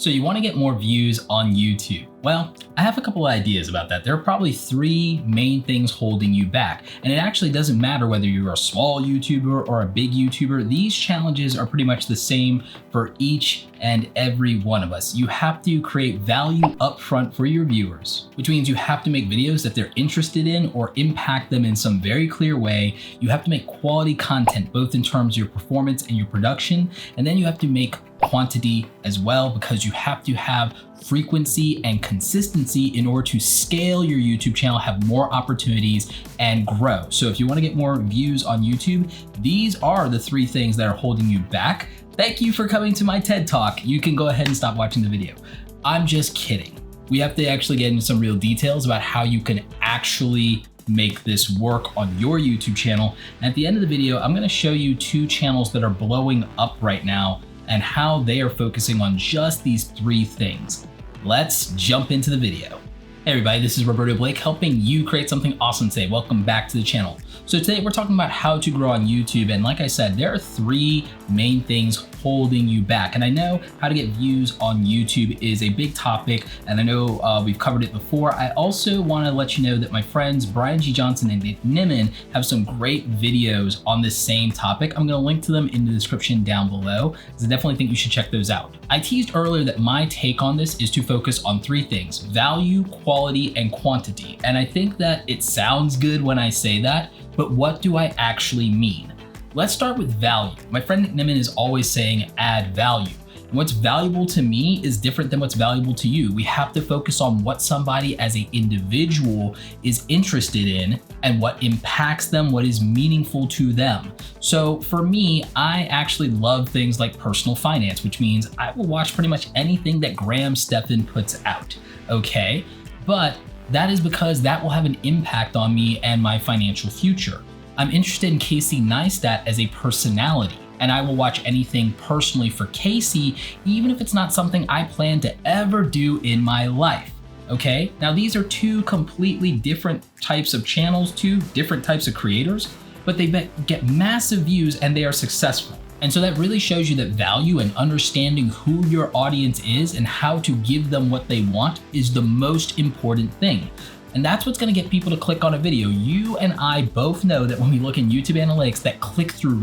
So you want to get more views on YouTube. Well, I have a couple of ideas about that. There are probably three main things holding you back. And it actually doesn't matter whether you're a small YouTuber or a big YouTuber. These challenges are pretty much the same for each and every one of us. You have to create value upfront for your viewers, which means you have to make videos that they're interested in or impact them in some very clear way. You have to make quality content, both in terms of your performance and your production. And then you have to make quantity as well, because you have to have frequency and consistency in order to scale your YouTube channel, have more opportunities, and grow. So if you want to get more views on YouTube, these are the three things that are holding you back. Thank you for coming to my TED Talk. You can go ahead and stop watching the video. I'm just kidding. We have to actually get into some real details about how you can actually make this work on your YouTube channel. And at the end of the video, I'm going to show you two channels that are blowing up right now and how they are focusing on just these three things. Let's jump into the video. Hey everybody, this is Roberto Blake, helping you create something awesome today. Welcome back to the channel. So today we're talking about how to grow on YouTube. And like I said, there are three main things holding you back. And I know how to get views on YouTube is a big topic, and I know we've covered it before. I also want to let you know that my friends Brian G. Johnson and Nick Nimmin have some great videos on this same topic. I'm going to link to them in the description down below, because I definitely think you should check those out. I teased earlier that my take on this is to focus on three things: value, quality, and quantity. And I think that it sounds good when I say that, but what do I actually mean? Let's start with value. My friend Nick Nimmin is always saying add value. And what's valuable to me is different than what's valuable to you. We have to focus on what somebody as an individual is interested in and what impacts them, what is meaningful to them. So for me, I actually love things like personal finance, which means I will watch pretty much anything that Graham Stephan puts out, okay? But that is because that will have an impact on me and my financial future. I'm interested in Casey Neistat as a personality, and I will watch anything personally for Casey, even if it's not something I plan to ever do in my life, okay? Now these are two completely different types of channels, two different types of creators, but they get massive views and they are successful. And so that really shows you that value and understanding who your audience is and how to give them what they want is the most important thing. And that's what's gonna get people to click on a video. You and I both know that when we look in YouTube analytics, that click-through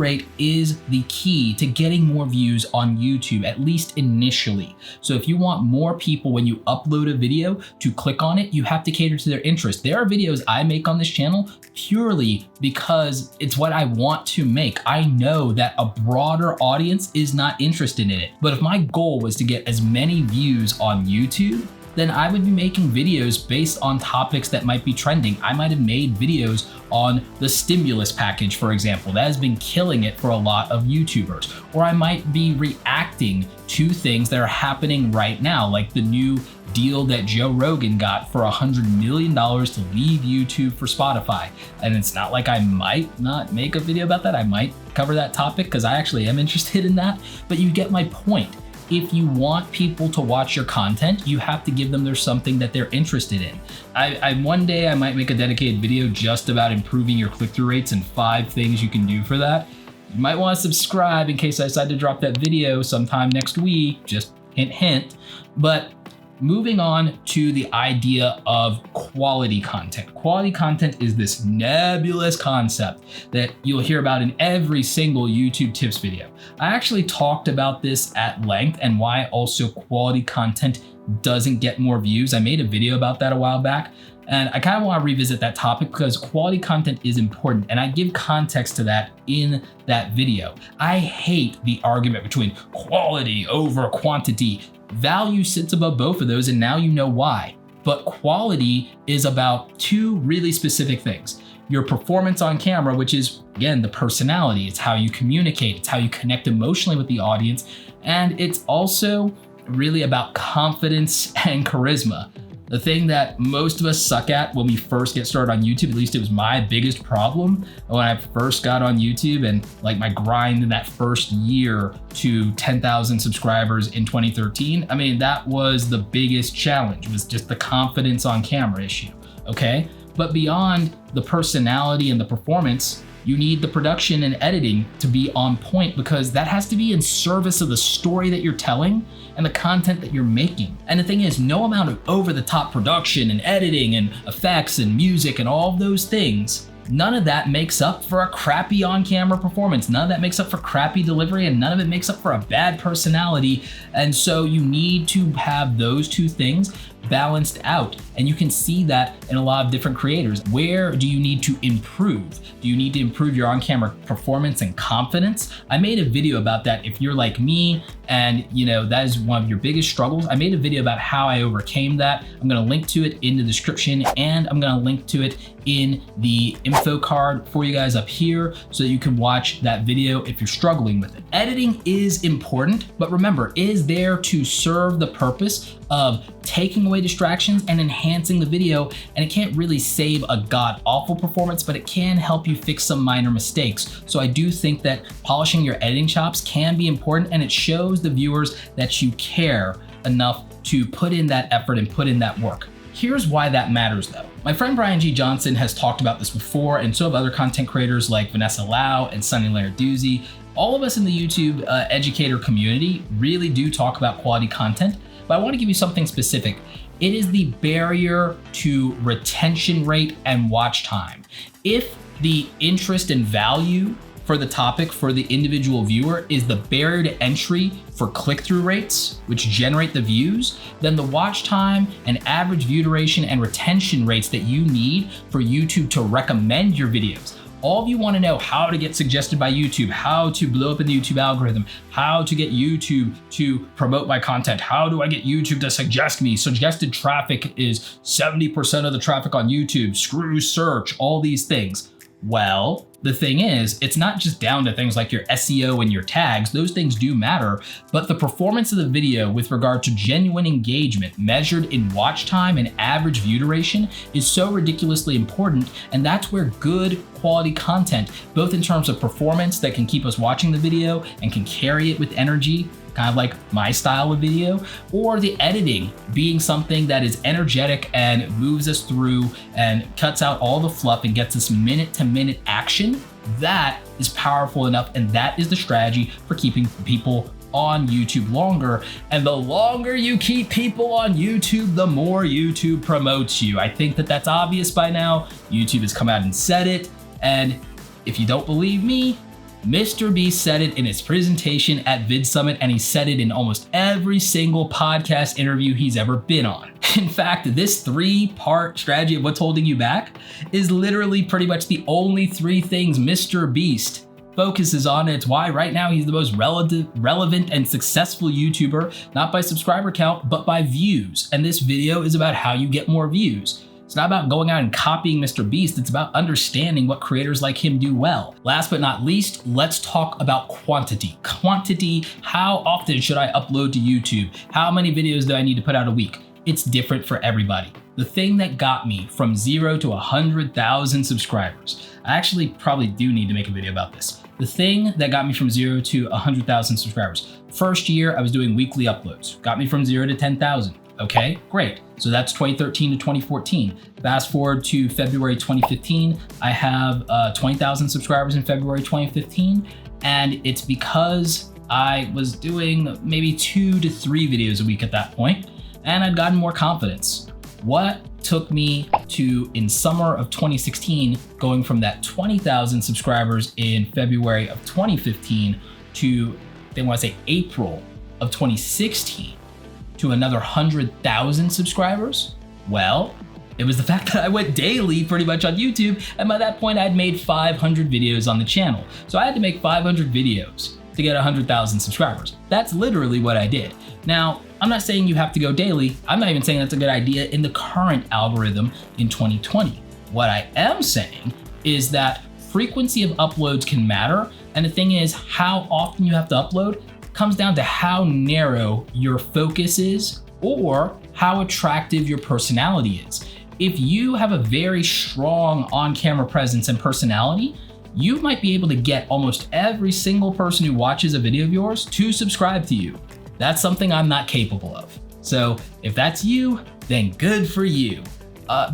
rate is the key to getting more views on YouTube, at least initially. So if you want more people when you upload a video to click on it, you have to cater to their interest. There are videos I make on this channel purely because it's what I want to make. I know that a broader audience is not interested in it. But if my goal was to get as many views on YouTube, then I would be making videos based on topics that might be trending. I might have made videos on the stimulus package, for example. That has been killing it for a lot of YouTubers. Or I might be reacting to things that are happening right now, like the new deal that Joe Rogan got for $100 million to leave YouTube for Spotify. And it's not like I might not make a video about that. I might cover that topic because I actually am interested in that, but you get my point. If you want people to watch your content, you have to give them there's something that they're interested in. One day I might make a dedicated video just about improving your click-through rates and 5 things you can do for that. You might want to subscribe in case I decide to drop that video sometime next week, just hint, hint. But moving on to the idea of quality content. Quality content is this nebulous concept that you'll hear about in every single YouTube tips video. I actually talked about this at length and why also quality content doesn't get more views. I made a video about that a while back, and I kind of want to revisit that topic because quality content is important, and I give context to that in that video. I hate the argument between quality over quantity. Value sits above both of those, and now you know why. But quality is about two really specific things. Your performance on camera, which is, again, the personality. It's how you communicate. It's how you connect emotionally with the audience. And it's also really about confidence and charisma. The thing that most of us suck at when we first get started on YouTube, at least it was my biggest problem when I first got on YouTube, and like my grind in that first year to 10,000 subscribers in 2013. I mean, that was the biggest challenge, was just the confidence on camera issue, okay? But beyond the personality and the performance, You need the production and editing to be on point because that has to be in service of the story that you're telling and the content that you're making. And the thing is, no amount of over-the-top production and editing and effects and music and all of those things, none of that makes up for a crappy on-camera performance. None of that makes up for crappy delivery, and none of it makes up for a bad personality. And so you need to have those two things balanced out. And you can see that in a lot of different creators. Where do you need to improve? Do you need to improve your on-camera performance and confidence? I made a video about that. If you're like me and that is one of your biggest struggles, I made a video about how I overcame that. I'm gonna link to it in the description, and I'm gonna link to it in the info card for you guys up here so that you can watch that video if you're struggling with it. Editing is important, but remember, it is there to serve the purpose of taking away distractions and enhancing the video, and it can't really save a god-awful performance, but it can help you fix some minor mistakes. So I do think that polishing your editing chops can be important, and it shows the viewers that you care enough to put in that effort and put in that work. Here's why that matters though. My friend Brian G. Johnson has talked about this before, and so have other content creators like Vanessa Lau and Sunny Lenarduzzi. All of us in the YouTube educator community really do talk about quality content, but I want to give you something specific. It is the barrier to retention rate and watch time. If the interest and value for the topic for the individual viewer is the barrier to entry for click-through rates, which generate the views, then the watch time and average view duration and retention rates that you need for YouTube to recommend your videos. All of you want to know how to get suggested by YouTube, how to blow up in the YouTube algorithm, how to get YouTube to promote my content, how do I get YouTube to suggest me? Suggested traffic is 70% of the traffic on YouTube, screw search, all these things. Well, the thing is, it's not just down to things like your SEO and your tags. Those things do matter, but the performance of the video with regard to genuine engagement measured in watch time and average view duration is so ridiculously important. And that's where good quality content, both in terms of performance that can keep us watching the video and can carry it with energy, kind of like my style of video, or the editing being something that is energetic and moves us through and cuts out all the fluff and gets us minute-to-minute action. That is powerful enough, and that is the strategy for keeping people on YouTube longer. And the longer you keep people on YouTube, the more YouTube promotes you. I think that that's obvious by now. YouTube has come out and said it, and if you don't believe me, Mr. Beast said it in his presentation at Vid Summit, and he said it in almost every single podcast interview he's ever been on. In fact, this 3-part strategy of what's holding you back is literally pretty much the only 3 things Mr. Beast focuses on. And it's why right now he's the most relevant and successful YouTuber, not by subscriber count, but by views. And this video is about how you get more views. It's not about going out and copying Mr. Beast, it's about understanding what creators like him do well. Last but not least, let's talk about quantity. Quantity, how often should I upload to YouTube? How many videos do I need to put out a week? It's different for everybody. The thing that got me from 0 to 100,000 subscribers, I actually probably do need to make a video about this. The thing that got me from 0 to 100,000 subscribers. First year, I was doing weekly uploads. Got me from 0 to 10,000. Okay, great. So that's 2013 to 2014. Fast forward to February 2015, I have 20,000 subscribers in February 2015. And it's because I was doing maybe 2 to 3 videos a week at that point, and I'd gotten more confidence. What took me to, in summer of 2016, going from that 20,000 subscribers in February of 2015 to, I want to say April of 2016, to another 100,000 subscribers? Well, it was the fact that I went daily pretty much on YouTube, and by that point I'd made 500 videos on the channel. So I had to make 500 videos to get 100,000 subscribers. That's literally what I did. Now, I'm not saying you have to go daily. I'm not even saying that's a good idea in the current algorithm in 2020. What I am saying is that frequency of uploads can matter, and the thing is, how often you have to upload comes down to how narrow your focus is or how attractive your personality is. If you have a very strong on-camera presence and personality, you might be able to get almost every single person who watches a video of yours to subscribe to you. That's something I'm not capable of. So if that's you, then good for you.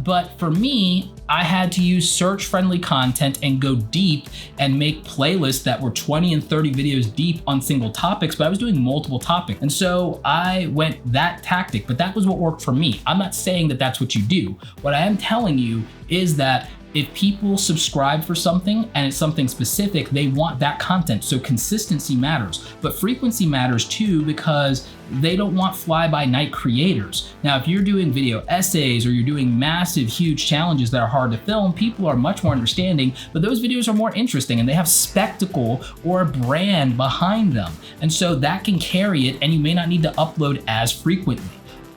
But for me, I had to use search-friendly content and go deep and make playlists that were 20 and 30 videos deep on single topics, but I was doing multiple topics. And so I went that tactic, but that was what worked for me. I'm not saying that that's what you do. What I am telling you is that if people subscribe for something and it's something specific, they want that content. So consistency matters, but frequency matters too, because they don't want fly-by-night creators. Now, if you're doing video essays or you're doing massive, huge challenges that are hard to film, people are much more understanding, but those videos are more interesting and they have spectacle or a brand behind them. And so that can carry it, and you may not need to upload as frequently.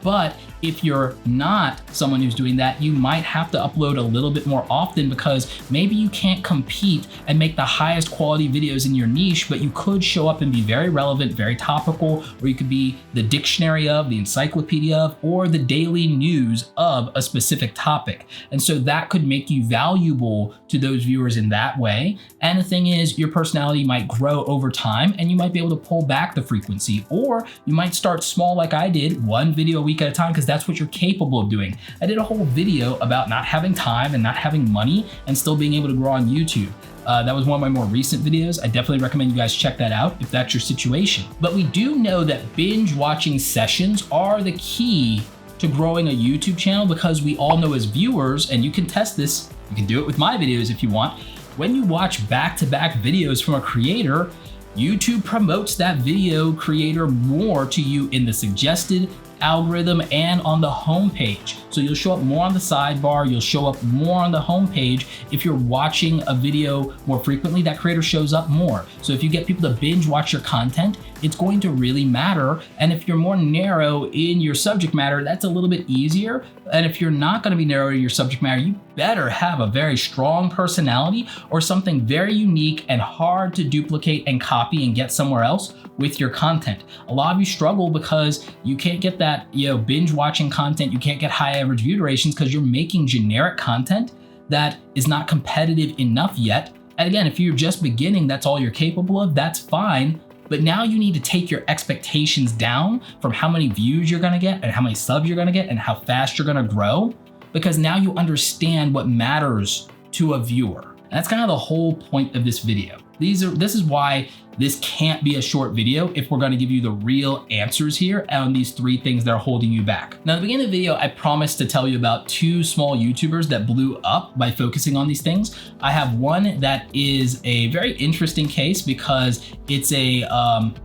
But if you're not someone who's doing that, you might have to upload a little bit more often, because maybe you can't compete and make the highest quality videos in your niche, but you could show up and be very relevant, very topical, or you could be the dictionary of, the encyclopedia of, or the daily news of a specific topic. And so that could make you valuable to those viewers in that way. And the thing is, your personality might grow over time and you might be able to pull back the frequency, or you might start small like I did, one video a week at a time, because that's what you're capable of doing. I did a whole video about not having time and not having money and still being able to grow on YouTube. That was one of my more recent videos. I definitely recommend you guys check that out if that's your situation. But we do know that binge watching sessions are the key to growing a YouTube channel, because we all know as viewers, and you can test this, you can do it with my videos if you want, when you watch back-to-back videos from a creator, YouTube promotes that video creator more to you in the suggested algorithm and on the homepage. So you'll show up more on the sidebar, you'll show up more on the homepage. If you're watching a video more frequently, that creator shows up more. So if you get people to binge watch your content, it's going to really matter. And if you're more narrow in your subject matter, that's a little bit easier. And if you're not going to be narrow in your subject matter, you better have a very strong personality or something very unique and hard to duplicate and copy and get somewhere else with your content. A lot of you struggle because you can't get that, binge watching content. You can't get high average view durations because you're making generic content that is not competitive enough yet. And again, if you're just beginning, that's all you're capable of, that's fine. But now you need to take your expectations down from how many views you're gonna get and how many subs you're gonna get and how fast you're gonna grow, because now you understand what matters to a viewer. And that's kind of the whole point of this video. This is why this can't be a short video if we're gonna give you the real answers here on these 3 things that are holding you back. Now, at the beginning of the video, I promised to tell you about 2 small YouTubers that blew up by focusing on these things. I have one that is a very interesting case because it's a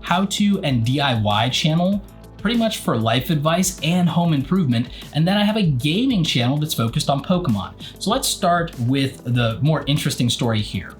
how-to and DIY channel, pretty much for life advice and home improvement. And then I have a gaming channel that's focused on Pokemon. So let's start with the more interesting story here.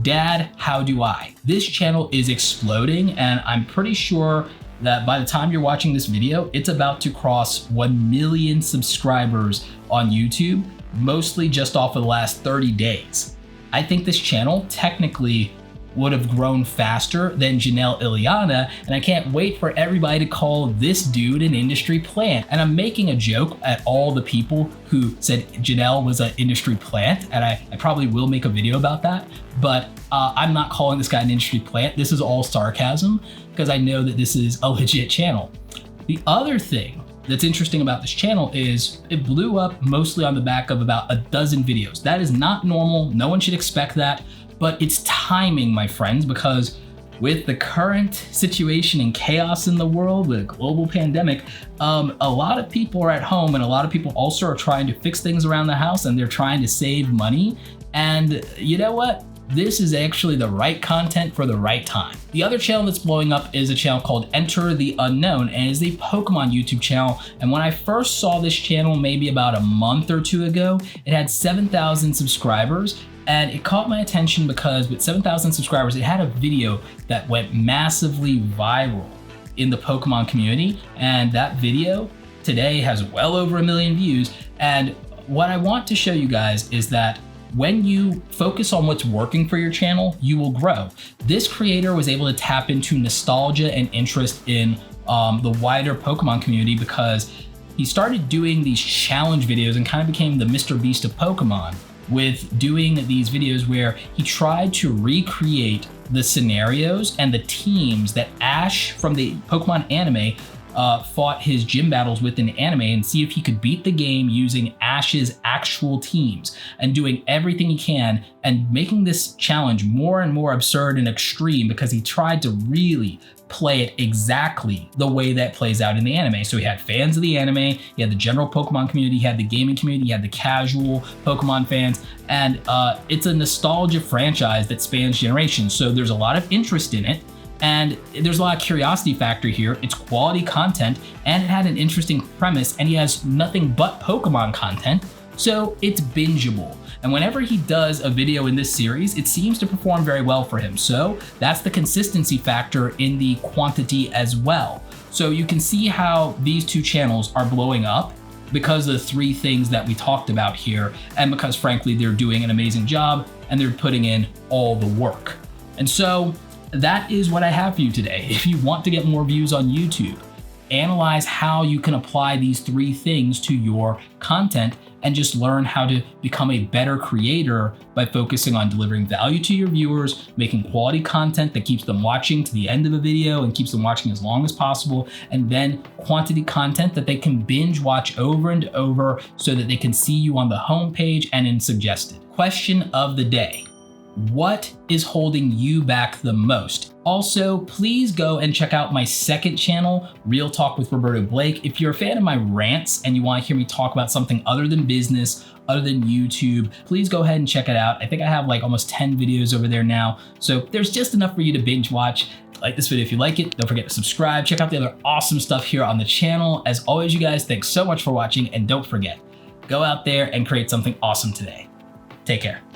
Dad, How Do I? This channel is exploding, and I'm pretty sure that by the time you're watching this video, it's about to cross 1 million subscribers on YouTube, mostly just off of the last 30 days. I think this channel technically would have grown faster than Janelle Iliana, and I can't wait for everybody to call this dude an industry plant. And I'm making a joke at all the people who said Janelle was an industry plant, and I probably will make a video about that, but I'm not calling this guy an industry plant. This is all sarcasm, because I know that this is a legit channel. The other thing that's interesting about this channel is it blew up mostly on the back of about a dozen videos. That is not normal. No one should expect that. But it's timing, my friends, because with the current situation and chaos in the world with a global pandemic, a lot of people are at home, and a lot of people also are trying to fix things around the house, and they're trying to save money. And you know what? This is actually the right content for the right time. The other channel that's blowing up is a channel called Enter the Unknown, and is the Pokemon YouTube channel. And when I first saw this channel maybe about a month or 2 ago, it had 7,000 subscribers. And it caught my attention because with 7,000 subscribers, it had a video that went massively viral in the Pokemon community. And that video today has well over 1 million views. And what I want to show you guys is that when you focus on what's working for your channel, you will grow. This creator was able to tap into nostalgia and interest in the wider Pokemon community because he started doing these challenge videos and kind of became the Mr. Beast of Pokemon, with doing these videos where he tried to recreate the scenarios and the teams that Ash from the Pokemon anime fought his gym battles within anime and see if he could beat the game using Ash's actual teams and doing everything he can and making this challenge more and more absurd and extreme because he tried to really play it exactly the way that plays out in the anime. So he had fans of the anime, he had the general Pokemon community, he had the gaming community, he had the casual Pokemon fans, and it's a nostalgia franchise that spans generations. So there's a lot of interest in it, and there's a lot of curiosity factor here. It's quality content, and it had an interesting premise, and he has nothing but Pokemon content, so it's bingeable. And whenever he does a video in this series, it seems to perform very well for him. So that's the consistency factor in the quantity as well. So you can see how these two channels are blowing up because of the three things that we talked about here, and because frankly, they're doing an amazing job and they're putting in all the work. And so that is what I have for you today. If you want to get more views on YouTube, analyze how you can apply these three things to your content and just learn how to become a better creator by focusing on delivering value to your viewers, making quality content that keeps them watching to the end of the video and keeps them watching as long as possible, and then quantity content that they can binge watch over and over so that they can see you on the homepage and in suggested. Question of the day: what is holding you back the most? Also, please go and check out my second channel, Real Talk with Roberto Blake. If you're a fan of my rants and you want to hear me talk about something other than business, other than YouTube, please go ahead and check it out. I think I have like almost 10 videos over there now. So there's just enough for you to binge watch. Like this video if you like it. Don't forget to subscribe. Check out the other awesome stuff here on the channel. As always, you guys, thanks so much for watching. And don't forget, go out there and create something awesome today. Take care.